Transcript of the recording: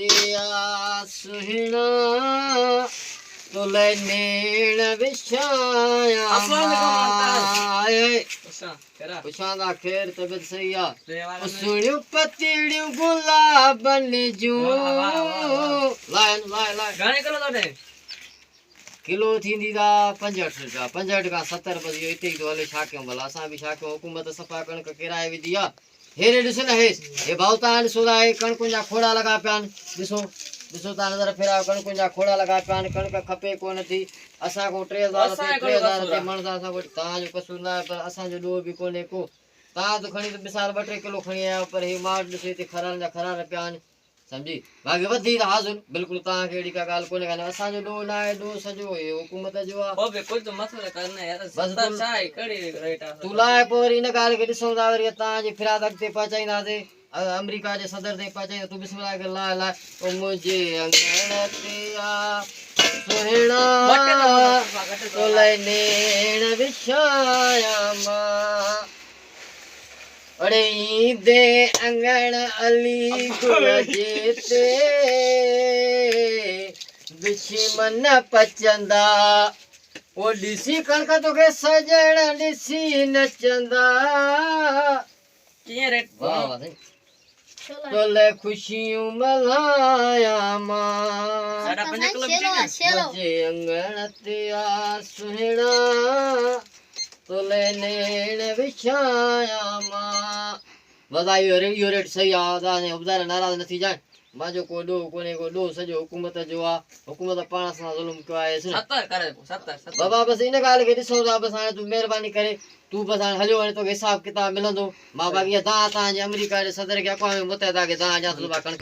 ते आ सुहिणा तो लेनेण विछाया पुछांदा खैर तबियत सही आ सुणियो पतीड़ियो गुलाबन जू लाइन लाइन लाइन घणे किलो तोटे किलो थींदी दा 65 रुपया 65 का 70 रुपया इते ही तो हले छा कयूं भला असां भी छा कयूं हुकूमत सफ़ा कणक किराए विधी आ हेरे ॾिस न हेस हे भाउता ॾिसो था हे कणकुनि जा खोड़ा लॻा पिया आहिनि ॾिसो था नज़र फेरायो कणकुनि जा खोड़ा लॻा पिया आहिनि कणक खपे कोन थी असां को 3000 ते मणदा असां वटि तव्हांजो कसूर न आहे पर असांजो ॾोह बि कोन्हे को तव्हां त खणी मिसाल 2-3 किलो खणी आया पर हे माल ॾिसो हिते खरारनि जा खरार पिया आहिनि समझी बाक़ी वधी त हाज़ुर बिल्कुलु तव्हांखे अहिड़ी का ॻाल्हि कोन्हे कान्हे असांजो ॾोह न आहे ॾोह सॼो हे हुकूमत जो आहे ओ बे कुछ तो मसलो करना यार बस छा आहे कड़ी रेट आहे तू लाइ पोइ वरी इन ॻाल्हि खे ॾिसूं था वरी तव्हांजी फिराद अॻिते पहुचाईंदासीं अमेरिका जे सदर ताईं पहुचाईंदा तूं बिस्मिल्लाह करे लाइ लाइ ओ मुंहिंजे अंगण ते आ सुहिणा तो लेनेण विछाया मां अड़े ईंदे अंगण अली गुल जेते बिछी मन पचंदा ओ ॾिसी कणक तोखे सजण ॾिसी नचंदा कीअं रेट वाह वाह तोले खुशियूं मल्हाया मां साढा 5 किलो मुंहिंजे अंगण ते आ सुहिणा तोले नेण विछाया मां बधाई इहो रेट सही आहे तव्हां ॿुधाइण नाराज़ न थी जाए मुंहिंजो को ॾोह कोन्हे को ॾोह सॼो हुकूमत जो आहे हुकूमत पाण सां ज़ुल्म कयो आहे 70 करे 70 बाबा बसि इन ॻाल्हि खे ॾिसूं था बसि हाणे तूं महिरबानी करे तूं बसि हाणे हलियो हाणे तोखे हिसाबु किताबु मिलंदो मां बाक़ी तव्हांजे अमेरिका जे सदर खे अक़वाम मुतहिदा खे तव्हां जा कणक